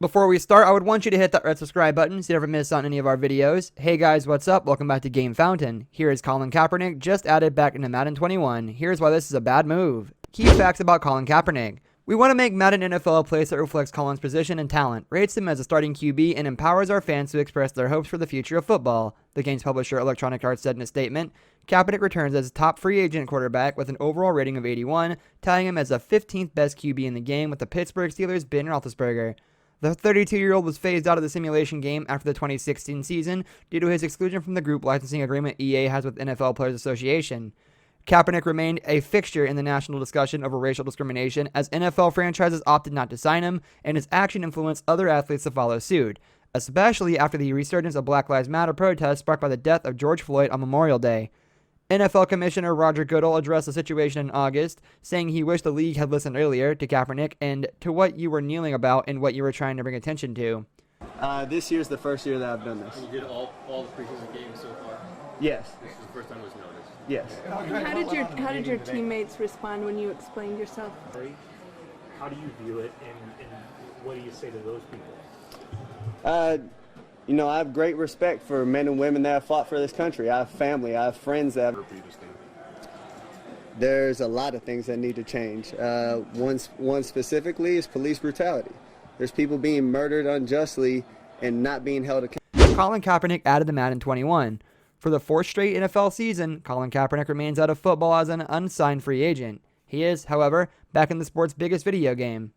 Before we start, I would want you to hit that red subscribe button so you never miss on any of our videos. Hey guys, what's up? Welcome back to Game Fountain. Here is Colin Kaepernick, just added back into Madden 21. Here's why this is a bad move. Key facts about Colin Kaepernick. We want to make Madden NFL a place that reflects Colin's position and talent, rates him as a starting QB, and empowers our fans to express their hopes for the future of football, the game's publisher Electronic Arts said in a statement. Kaepernick returns as a top free agent quarterback with an overall rating of 81, tying him as the 15th best QB in the game with the Pittsburgh Steelers' Ben Roethlisberger. The 32-year-old was phased out of the simulation game after the 2016 season due to his exclusion from the group licensing agreement EA has with NFL Players Association. Kaepernick remained a fixture in the national discussion over racial discrimination as NFL franchises opted not to sign him, and his action influenced other athletes to follow suit, especially after the resurgence of Black Lives Matter protests sparked by the death of George Floyd on Memorial Day. NFL Commissioner Roger Goodell addressed the situation in August, saying he wished the league had listened earlier to Kaepernick and to what you were kneeling about and what you were trying to bring attention to. This year's the first year that I've done this. You did all the preseason games so far? Yes. This is the first time it was noticed? Yes. How did your teammates respond when you explained yourself? How do you view it, and what do you say to those people? I have great respect for men and women that have fought for this country. I have family. I have friends that have... There's a lot of things that need to change. One specifically is police brutality. There's people being murdered unjustly and not being held accountable. Colin Kaepernick added to Madden 21. For the fourth straight NFL season, Colin Kaepernick remains out of football as an unsigned free agent. He is, however, back in the sport's biggest video game.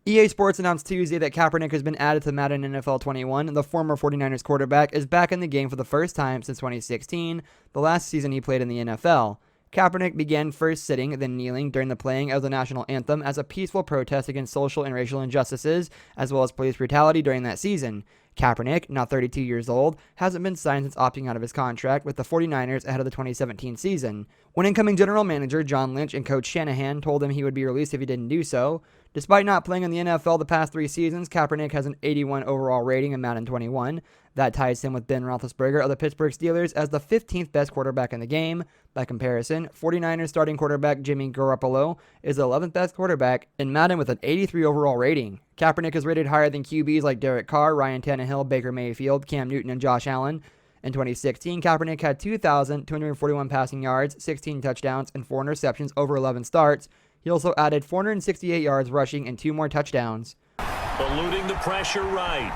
EA Sports announced Tuesday that Kaepernick has been added to Madden NFL 21. The former 49ers quarterback is back in the game for the first time since 2016, the last season he played in the NFL. Kaepernick began first sitting, then kneeling during the playing of the national anthem as a peaceful protest against social and racial injustices, as well as police brutality during that season. Kaepernick, now 32 years old, hasn't been signed since opting out of his contract with the 49ers ahead of the 2017 season, when incoming general manager John Lynch and coach Shanahan told him he would be released if he didn't do so. Despite not playing in the NFL the past 3 seasons, Kaepernick has an 81 overall rating in Madden 21. That ties him with Ben Roethlisberger of the Pittsburgh Steelers as the 15th best quarterback in the game. By comparison, 49ers starting quarterback Jimmy Garoppolo is the 11th best quarterback in Madden with an 83 overall rating. Kaepernick is rated higher than QBs like Derek Carr, Ryan Tannehill, Baker Mayfield, Cam Newton, and Josh Allen. In 2016, Kaepernick had 2,241 passing yards, 16 touchdowns, and 4 interceptions over 11 starts. He also added 468 yards rushing and 2 more touchdowns. Eluding the pressure right.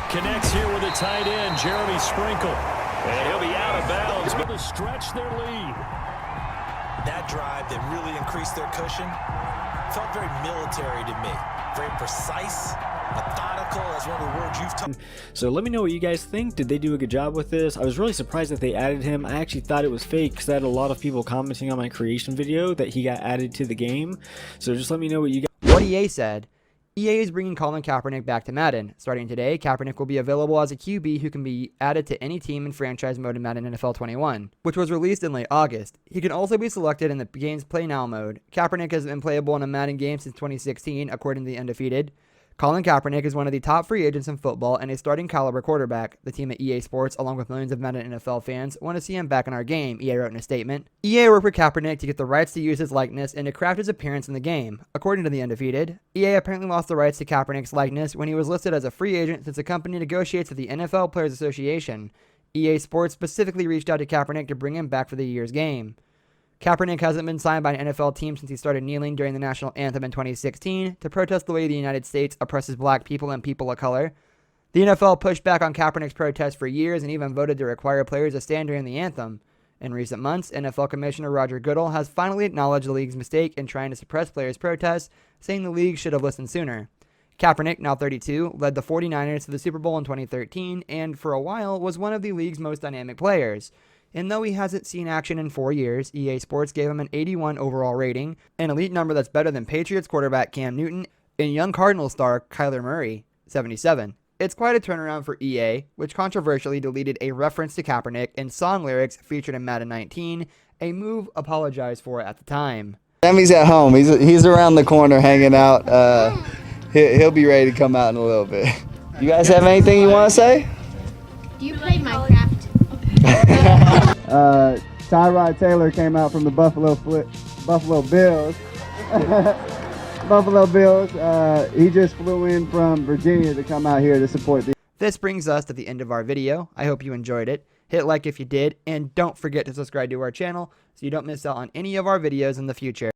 Connects here with a tight end, Jeremy Sprinkle. And he'll be out of bounds, but to stretch their lead. That drive that really increased their cushion felt very military to me. Very precise, methodical, as one of the words you've talked. So let me know what you guys think. Did they do a good job with this? I was really surprised that they added him. I actually thought it was fake because I had a lot of people commenting on my creation video that he got added to the game. So just let me know what you guys... What EA said. EA is bringing Colin Kaepernick back to Madden. Starting today, Kaepernick will be available as a QB who can be added to any team in franchise mode in Madden NFL 21, which was released in late August. He can also be selected in the game's Play Now mode. Kaepernick has been playable in a Madden game since 2016, according to the Undefeated. Colin Kaepernick is one of the top free agents in football and a starting caliber quarterback. The team at EA Sports, along with millions of Madden NFL fans, want to see him back in our game, EA wrote in a statement. EA worked with Kaepernick to get the rights to use his likeness and to craft his appearance in the game. According to the Undefeated, EA apparently lost the rights to Kaepernick's likeness when he was listed as a free agent since the company negotiates with the NFL Players Association. EA Sports specifically reached out to Kaepernick to bring him back for the year's game. Kaepernick hasn't been signed by an NFL team since he started kneeling during the national anthem in 2016 to protest the way the United States oppresses black people and people of color. The NFL pushed back on Kaepernick's protest for years and even voted to require players to stand during the anthem. In recent months, NFL Commissioner Roger Goodell has finally acknowledged the league's mistake in trying to suppress players' protests, saying the league should have listened sooner. Kaepernick, now 32, led the 49ers to the Super Bowl in 2013 and, for a while, was one of the league's most dynamic players. And though he hasn't seen action in 4 years, EA Sports gave him an 81 overall rating, an elite number that's better than Patriots quarterback Cam Newton and young Cardinals star Kyler Murray, 77. It's quite a turnaround for EA, which controversially deleted a reference to Kaepernick in song lyrics featured in Madden 19, a move apologized for at the time. Sammy's at home. He's around the corner hanging out. He'll be ready to come out in a little bit. You guys have anything you want to say? Do you play Minecraft? Tyrod Taylor came out from the Buffalo Bills. Buffalo Bills. He just flew in from Virginia to come out here to support the. This brings us to the end of our video. I hope you enjoyed it. Hit like if you did, and don't forget to subscribe to our channel so you don't miss out on any of our videos in the future.